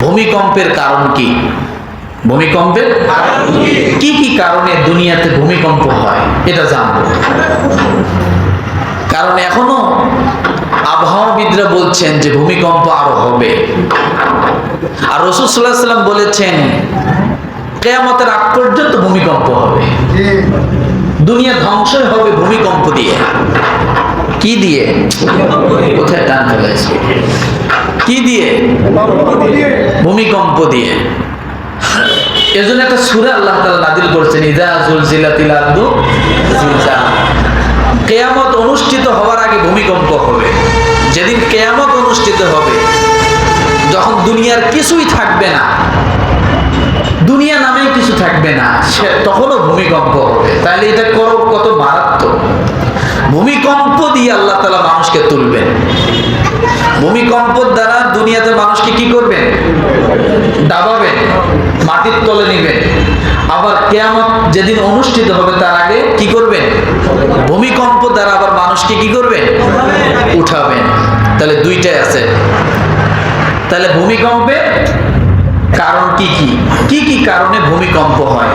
ভূমিকম্পের কারণ কি? ভূমিকম্পের কি কি কারণে দুনিয়াতে ভূমিকম্প হয় এটা জানবো। কারণ এখনো আবহাওয়াবিদরা বলছেন যে ভূমিকম্প আরো হবে। আর রাসূল সাল্লাল্লাহু আলাইহি ওয়াসাল্লাম বলেছেন কিয়ামতের আগ পর্যন্ত ভূমিকম্প হবে। দুনিয়া ধ্বংস হবে ভূমিকম্প দিয়ে। কি দিয়ে? কোথায় টান ফেলেছে? কি দিয়ে? ভূমিকম্প দিয়ে। এজন্য একটা সূরা আল্লাহ তাআলা নাযিল করেছেন, ইযা যুলজিলাতিল আরদু জিলজালাহা। কিয়ামত অনুষ্ঠিত হওয়ার আগে ভূমিকম্প হবে। যেদিন কিয়ামত অনুষ্ঠিত হবে, যখন দুনিয়ার কিছুই থাকবে না, দুনিয়া নামে কিছু থাকবে না, তখনও ভূমিকম্প হবে। তাহলে এটা কত মারাত্মক। ভূমিকম্প দিয়ে আল্লাহ তাআলা মানুষকে তুলবেন। ভূমিকম্পের দ্বারা দুনিয়াতে মানুষকে কি করবেন? দাবাবেন, মাটির তলে নেবেন। আবার কিয়ামত যেদিন অনুষ্ঠিত হবে তার আগে কি করবেন? ভূমিকম্প দ্বারা আবার মানুষকে কি করবেন? উঠাবেন। তাহলে দুইটাই আছে। তাহলে ভূমিকম্পের কারণ কি কি? কি কি কারণে ভূমিকম্প হয়?